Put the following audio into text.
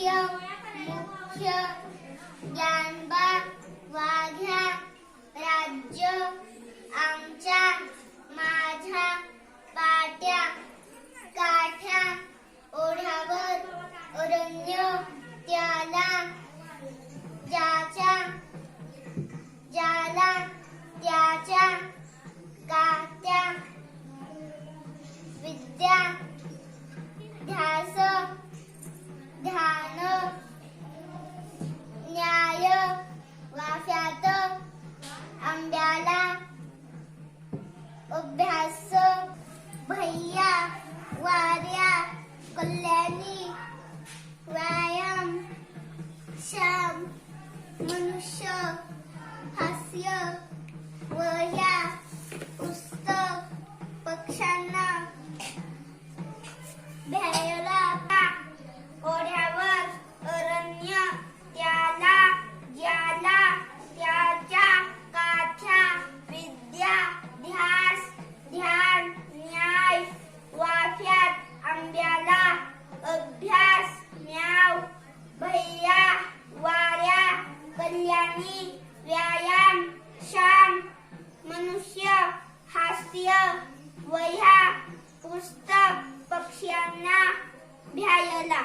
मुख्य ज्ञानबा वाघ्या राज्य आमच्या माझ्या पाट्या काठ्या ओढ्यावर अरण्य त्याला ज्याच्या त्याच्या कात्या विद्या ध्यास ध्यान न्याय वाफ्यात आंब्याला अभ्यास भैया वाऱ्या कल्याणी व्यायाम श्याम मनुष्य हास्य वह्या पुस्तक पक्ष्यांना भ्यायला ओढ्यावर अरण्य त्याला ज्याला त्याच्या काठ्या विद्या ध्यास ध्यान न्याय वाफ्यात आंब्याला अभ्यास म्याव भैया वाऱ्या कल्याणी व्यायाम श्याम मनुष्य हास्य वह्या पुस्तक पक्ष्यांना भ्यायला